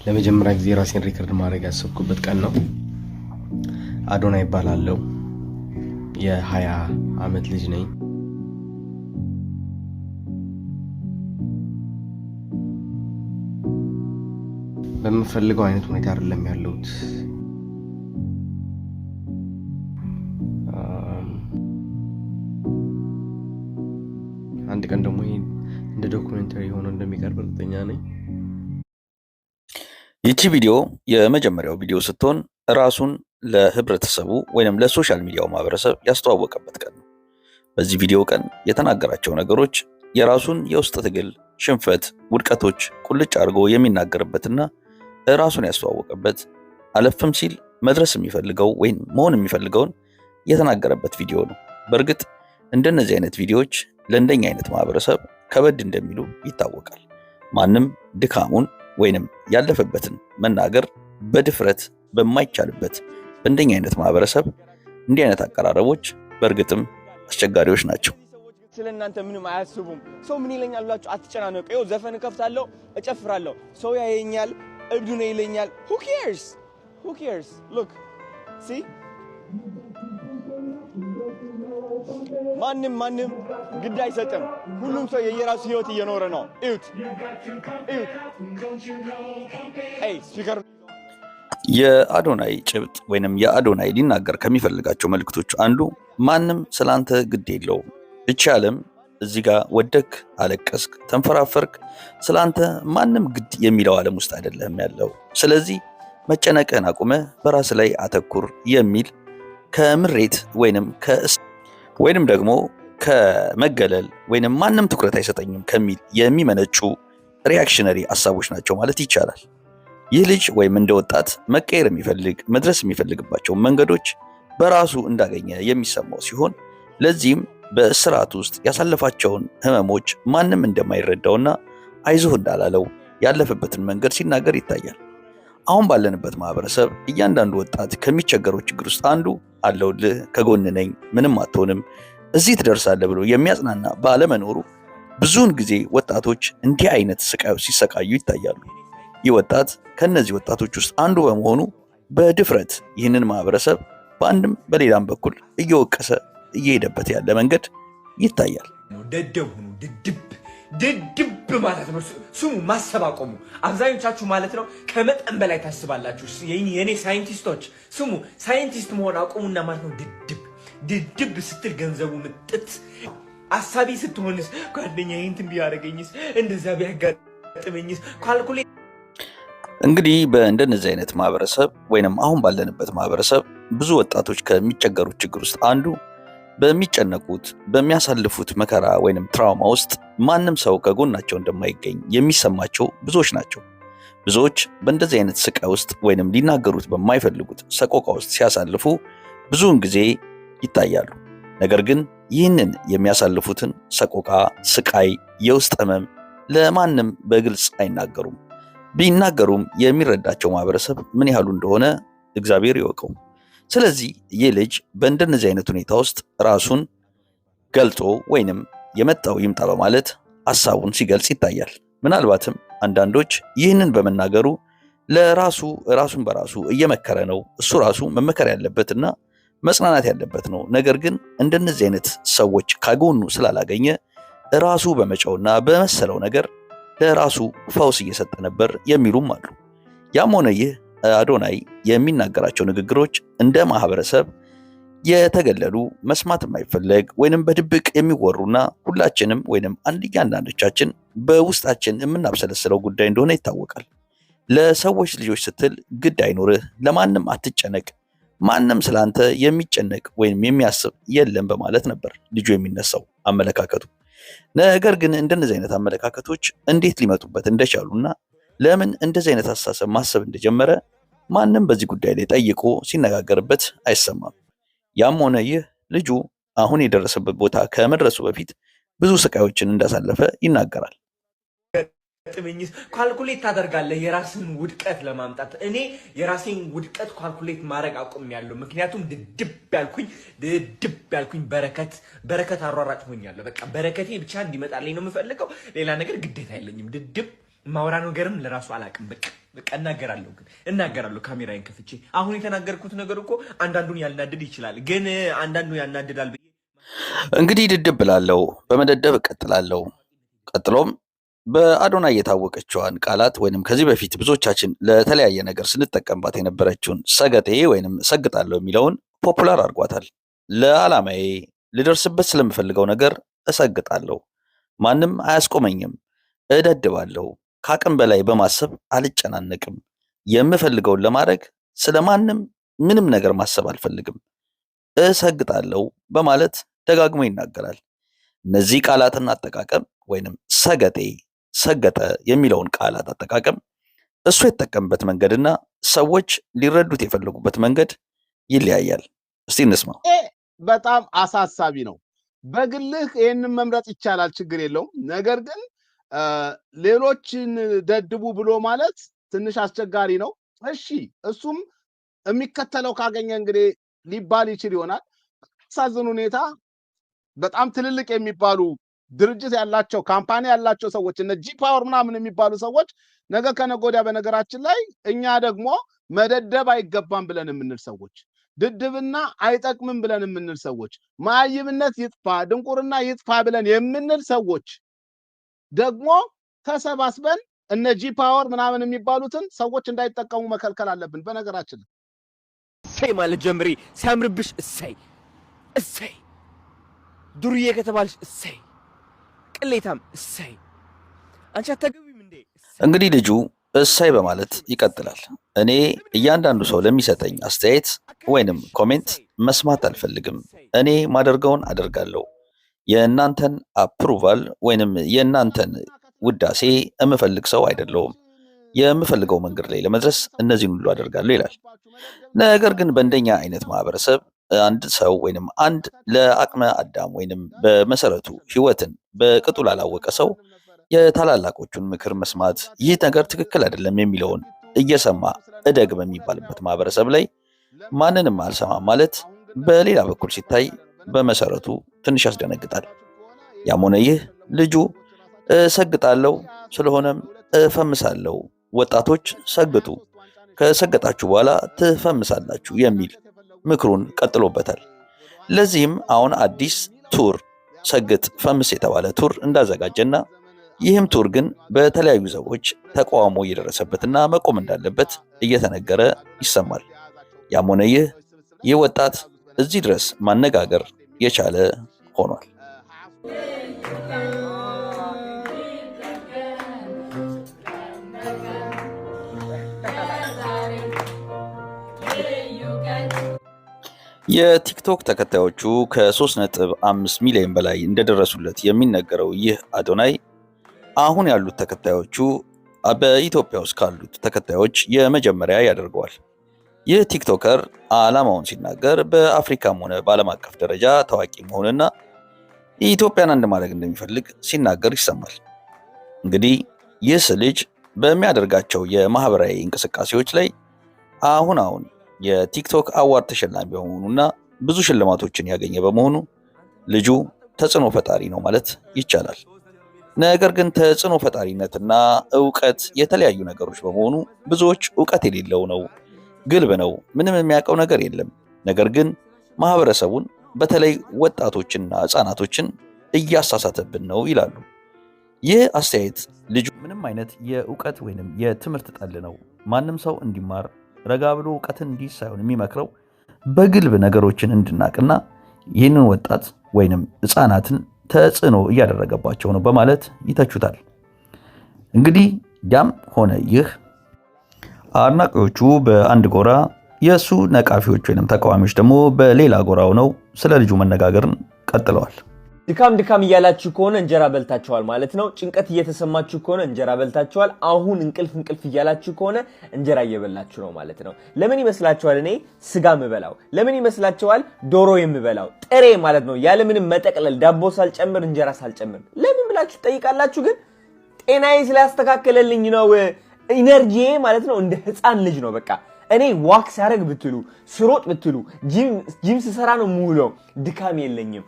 ለመጀመሪያ ጊዜ ራሴን ሪከርድ ማድረግ ያሰብኩበት ቀን ነው። አዶና ይባላለው። የ20 ዓመት ልጅ ነኝ። በምፈልገው አይነት ሁኔታ አይደለም ያለሁት። አንድ ቀን ደግሞ እንደ ዶክመንተሪ ሆኖ እንደሚቀርብ እርግጠኛ ነኝ። ይቺ ቪዲዮ የመጀመሪያው ቪዲዮ ስትሆን ራሱን ለህብረተሰቡ ወይንም ለሶሻል ሚዲያው ማህበረሰብ ያስተዋወቀበት ቀን ነው። በዚህ ቪዲዮ ቀን የተናገራቸው ነገሮች የራሱን የውስጥ ትግል፣ ሽንፈት፣ ውድቀቶች ቁልጭ አድርጎ የሚናገርበትና ራሱን ያስተዋወቀበት አለፍም ሲል መድረስ የሚፈልገው ወይም መሆን የሚፈልገውን የተናገረበት ቪዲዮ ነው። በእርግጥ እንደነዚህ አይነት ቪዲዮዎች ለእንደኛ አይነት ማህበረሰብ ከበድ እንደሚሉ ይታወቃል። ማንም ድካሙን ወይንም ያለፈበትን መናገር በድፍረት በማይቻልበት በእንደኛ አይነት ማህበረሰብ እንዲህ አይነት አቀራረቦች በእርግጥም አስቸጋሪዎች ናቸው። ስለናንተ ምንም አያስቡም። ሰው ምን ይለኛል ብላችሁ አትጨናነቁ። ይኸው ዘፈን ከፍታለሁ፣ እጨፍራለሁ፣ ሰው ያየኛል፣ እብዱ ነው ይለኛል። who cares look see ማንም ግድ አይሰጥም። ሁሉም ሰው የየራሱ ህይወት እየኖረ ነው። እዩት ስፒከር የአዶናይ ጭብጥ ወይንም የአዶናይ ሊናገር ከሚፈልጋቸው መልእክቶች አንዱ ማንም ስላንተ ግድ የለውም። እቺ ዓለም እዚህ ጋር ወደክ አለቀስክ ተንፈራፈርክ ስላንተ ማንም ግድ የሚለው ዓለም ውስጥ አይደለም ያለው። ስለዚህ መጨነቅህን አቁመ በራስ ላይ አተኩር የሚል ከምሬት ወይንም ደግሞ ከመገለል ወይንም ማንም ትኩረት አይሰጠኝም ከሚል የሚመነጩ ሪአክሽነሪ ሐሳቦች ናቸው ማለት ይቻላል። ይህ ልጅ ወይም እንደ ወጣት መቀየር የሚፈልግ መድረስ የሚፈልግባቸው መንገዶች በራሱ እንዳገኘ የሚሰማው ሲሆን ለዚህም በእስራት ውስጥ ያሳለፋቸውን ህመሞች ማንም እንደማይረዳውና አይዞህ እንዳላለው ያለፈበትን መንገድ ሲናገር ይታያል። አሁን ባለንበት ማህበረሰብ እያንዳንዱ ወጣት ከሚቸገረው ችግር ውስጥ አንዱ አለውልህ፣ ከጎን ነኝ፣ ምንም አትሆንም፣ እዚህ ትደርሳለህ ብሎ የሚያጽናና ባለመኖሩ ብዙውን ጊዜ ወጣቶች እንዲህ አይነት ስቃዮች ሲሰቃዩ ይታያሉ። ይህ ወጣት ከነዚህ ወጣቶች ውስጥ አንዱ በመሆኑ በድፍረት ይህንን ማህበረሰብ በአንድም በሌላም በኩል እየወቀሰ እየሄደበት ያለ መንገድ ይታያል። ደደብ ሁኑ፣ ድድብ ማለት ነው። ስሙ፣ ማሰብ አቆሙ። አብዛኞቻችሁ ማለት ነው ከመጠን በላይ ታስባላችሁ። የኔ ሳይንቲስቶች ስሙ፣ ሳይንቲስት መሆን አቆሙና ማለት ነው ድድብ ስትል ገንዘቡ ምጥት። አሳቢ ስትሆንስ ጓደኛዬ እንትን ቢያደርገኝስ እንደዛ ቢያጋጥመኝስ ካልኩሌት። እንግዲህ በእንደነዚህ አይነት ማህበረሰብ ወይንም አሁን ባለንበት ማህበረሰብ ብዙ ወጣቶች ከሚቸገሩት ችግር ውስጥ አንዱ በሚጨነቁት በሚያሳልፉት መከራ ወይንም ትራውማ ውስጥ ማንም ሰው ከጎናቸው እንደማይገኝ የሚሰማቸው ብዙዎች ናቸው። ብዙዎች በእንደዚህ አይነት ስቃይ ውስጥ ወይንም ሊናገሩት በማይፈልጉት ሰቆቃ ውስጥ ሲያሳልፉ ብዙውን ጊዜ ይታያሉ። ነገር ግን ይህንን የሚያሳልፉትን ሰቆቃ፣ ስቃይ፣ የውስጥ ህመም ለማንም በግልጽ አይናገሩም። ቢናገሩም የሚረዳቸው ማህበረሰብ ምን ያህሉ እንደሆነ እግዚአብሔር ይወቀው። ስለዚህ ይህ ልጅ በእንደነዚህ አይነት ሁኔታ ውስጥ ራሱን ገልጾ ወይንም የመጣው ይምጣ በማለት ሐሳቡን ሲገልጽ ይታያል። ምናልባትም አንዳንዶች ይህንን በመናገሩ ራሱን በራሱ እየመከረ ነው፣ እሱ ራሱ መመከር ያለበትና መጽናናት ያለበት ነው። ነገር ግን እንደነዚህ አይነት ሰዎች ካጎኑ ስላላገኘ ራሱ በመጫውና በመሰለው ነገር ለራሱ ፈውስ እየሰጠ ነበር የሚሉም አሉ። ያም ሆነ ይህ አዶናይ የሚናገራቸው ንግግሮች እንደ ማህበረሰብ የተገለሉ መስማት የማይፈለግ ወይንም በድብቅ የሚወሩና ሁላችንም ወይንም አንዳንዶቻችን በውስጣችን የምናብሰለስለው ጉዳይ እንደሆነ ይታወቃል። ለሰዎች ልጆች ስትል ግድ አይኖርህ፣ ለማንም አትጨነቅ፣ ማንም ስላንተ የሚጨነቅ ወይንም የሚያስብ የለም በማለት ነበር ልጁ የሚነሳው አመለካከቱ። ነገር ግን እንደነዚህ አይነት አመለካከቶች እንዴት ሊመጡበት እንደቻሉና ለምን እንደዚህ አይነት አስተሳሰብ ማሰብ እንደጀመረ ማንም በዚህ ጉዳይ ላይ ጠይቆ ሲነጋገርበት አይሰማም። ያም ሆነ ይህ ልጁ አሁን የደረሰበት ቦታ ከመድረሱ በፊት ብዙ ስቃዮችን እንዳሳለፈ ይናገራል። ካልኩሌት ታደርጋለህ የራስን ውድቀት ለማምጣት። እኔ የራሴን ውድቀት ካልኩሌት ማድረግ አቁሜያለሁ። ምክንያቱም ድድብ ያልኩኝ በረከት አሯራጭ ሆኛለሁ። በቃ በረከቴ ብቻ እንዲመጣልኝ ነው የምፈልገው። ሌላ ነገር ግዴታ የለኝም። ድድብ ማውራ ነገርም ለራሱ አላቅም። በቃ እናገራለሁ ካሜራዬን ከፍቼ። አሁን የተናገርኩት ነገር እኮ አንዳንዱን ያናድድ ይችላል፣ ግን አንዳንዱ ያናድዳል። እንግዲህ ድድብ ብላለው በመደደብ እቀጥላለሁ። ቀጥሎም በአዶናይ የታወቀችዋን ቃላት ወይንም ከዚህ በፊት ብዙዎቻችን ለተለያየ ነገር ስንጠቀምባት የነበረችውን ሰገጤ ወይንም እሰግጣለሁ የሚለውን ፖፑላር አድርጓታል። ለዓላማዬ ልደርስበት ስለምፈልገው ነገር እሰግጣለሁ፣ ማንም አያስቆመኝም፣ እደድባለሁ፣ ከአቅም በላይ በማሰብ አልጨናነቅም፣ የምፈልገውን ለማድረግ ስለማንም ምንም ነገር ማሰብ አልፈልግም፣ እሰግጣለሁ በማለት ደጋግሞ ይናገራል። እነዚህ ቃላትን አጠቃቀም ወይንም ሰገጤ፣ ሰገጠ የሚለውን ቃላት አጠቃቀም እሱ የተጠቀምበት መንገድና ሰዎች ሊረዱት የፈለጉበት መንገድ ይለያያል። እስቲ እንስማው። በጣም አሳሳቢ ነው። በግልህ ይህንን መምረጥ ይቻላል፣ ችግር የለውም። ነገር ግን ሌሎችን ደድቡ ብሎ ማለት ትንሽ አስቸጋሪ ነው። እሺ እሱም የሚከተለው ካገኘ እንግዲህ ሊባል ይችል ይሆናል። ሳዝን ሁኔታ በጣም ትልልቅ የሚባሉ ድርጅት ያላቸው ካምፓኒ ያላቸው ሰዎች እነ ጂ ፓወር ምናምን የሚባሉ ሰዎች ነገ ከነገ ወዲያ በነገራችን ላይ እኛ ደግሞ መደደብ አይገባም ብለን የምንል ሰዎች፣ ድድብና አይጠቅምም ብለን የምንል ሰዎች፣ ማይምነት ይጥፋ ድንቁርና ይጥፋ ብለን የምንል ሰዎች ደግሞ ተሰባስበን እነ ጂ ፓወር ምናምን የሚባሉትን ሰዎች እንዳይጠቀሙ መከልከል አለብን። በነገራችን ላይ እሰይ ማለት ጀምሪ ሲያምርብሽ እሰይ ዱርዬ ከተባልሽ እሰይ ቅሌታም እሰይ አንቺ አታገቢም እንዴ? እንግዲህ ልጁ እሰይ በማለት ይቀጥላል። እኔ እያንዳንዱ ሰው ለሚሰጠኝ አስተያየት ወይንም ኮሜንት መስማት አልፈልግም። እኔ ማደርገውን አደርጋለሁ። የእናንተን አፕሩቫል ወይንም የእናንተን ውዳሴ የምፈልግ ሰው አይደለሁም። የምፈልገው መንገድ ላይ ለመድረስ እነዚህን ሁሉ አደርጋለሁ ይላል። ነገር ግን በእንደኛ አይነት ማህበረሰብ አንድ ሰው ወይንም አንድ ለአቅመ አዳም ወይንም በመሰረቱ ህይወትን በቅጡ ላላወቀ ሰው የታላላቆቹን ምክር መስማት ይህ ነገር ትክክል አይደለም የሚለውን እየሰማ እደግ በሚባልበት ማህበረሰብ ላይ ማንንም አልሰማም ማለት በሌላ በኩል ሲታይ በመሰረቱ ትንሽ ያስደነግጣል። ያም ሆነ ይህ ልጁ እሰግጣለሁ፣ ስለሆነም እፈምሳለሁ፣ ወጣቶች ሰግጡ፣ ከሰገጣችሁ በኋላ ትፈምሳላችሁ የሚል ምክሩን ቀጥሎበታል። ለዚህም አሁን አዲስ ቱር ሰግጥ ፈምስ የተባለ ቱር እንዳዘጋጀና ይህም ቱር ግን በተለያዩ ሰዎች ተቃውሞ እየደረሰበትና መቆም እንዳለበት እየተነገረ ይሰማል። ያም ሆነ ይህ ወጣት እዚህ ድረስ ማነጋገር የቻለ ሆኗል። የቲክቶክ ተከታዮቹ ከ3.5 ሚሊዮን በላይ እንደደረሱለት የሚነገረው ይህ አዶናይ አሁን ያሉት ተከታዮቹ በኢትዮጵያ ውስጥ ካሉት ተከታዮች የመጀመሪያ ያደርገዋል። ይህ ቲክቶከር ዓላማውን ሲናገር በአፍሪካም ሆነ በዓለም አቀፍ ደረጃ ታዋቂ መሆንና ኢትዮጵያን አንድ ማድረግ እንደሚፈልግ ሲናገር ይሰማል። እንግዲህ ይህ ልጅ በሚያደርጋቸው የማህበራዊ እንቅስቃሴዎች ላይ አሁን የቲክቶክ አዋርድ ተሸላሚ በመሆኑና ብዙ ሽልማቶችን ያገኘ በመሆኑ ልጁ ተጽዕኖ ፈጣሪ ነው ማለት ይቻላል። ነገር ግን ተጽዕኖ ፈጣሪነትና ዕውቀት የተለያዩ ነገሮች በመሆኑ ብዙዎች ዕውቀት የሌለው ነው፣ ግልብ ነው፣ ምንም የሚያውቀው ነገር የለም፣ ነገር ግን ማህበረሰቡን በተለይ ወጣቶችና ህፃናቶችን እያሳሳተብን ነው ይላሉ። ይህ አስተያየት ልጁ ምንም አይነት የዕውቀት ወይንም የትምህርት ጠል ነው፣ ማንም ሰው እንዲማር ረጋ ብሎ ዕውቀትን እንዲይዝ ሳይሆን የሚመክረው በግልብ ነገሮችን እንድናቅና ይህንን ወጣት ወይንም ህፃናትን ተጽዕኖ እያደረገባቸው ነው በማለት ይተቹታል። እንግዲህ ያም ሆነ ይህ አድናቂዎቹ በአንድ ጎራ፣ የእሱ ነቃፊዎች ወይንም ተቃዋሚዎች ደግሞ በሌላ ጎራ ሆነው ስለ ልጁ መነጋገርን ቀጥለዋል። ድካም እያላችሁ ከሆነ እንጀራ በልታችኋል ማለት ነው። ጭንቀት እየተሰማችሁ ከሆነ እንጀራ በልታችኋል። አሁን እንቅልፍ እያላችሁ ከሆነ እንጀራ እየበላችሁ ነው ማለት ነው። ለምን ይመስላችኋል እኔ ስጋ የምበላው? ለምን ይመስላችኋል ዶሮ የምበላው? ጥሬ ማለት ነው፣ ያለምንም መጠቅለል፣ ዳቦ ሳልጨምር፣ እንጀራ ሳልጨምር። ለምን ብላችሁ ትጠይቃላችሁ። ግን ጤናዬ ስላስተካከለልኝ ነው። ኢነርጂ ማለት ነው እንደ ህፃን ልጅ ነው። በቃ እኔ ዋክስ ያደርግ ብትሉ፣ ስሮጥ ብትሉ፣ ጂም ስሰራ ነው የምውለው። ድካም የለኝም።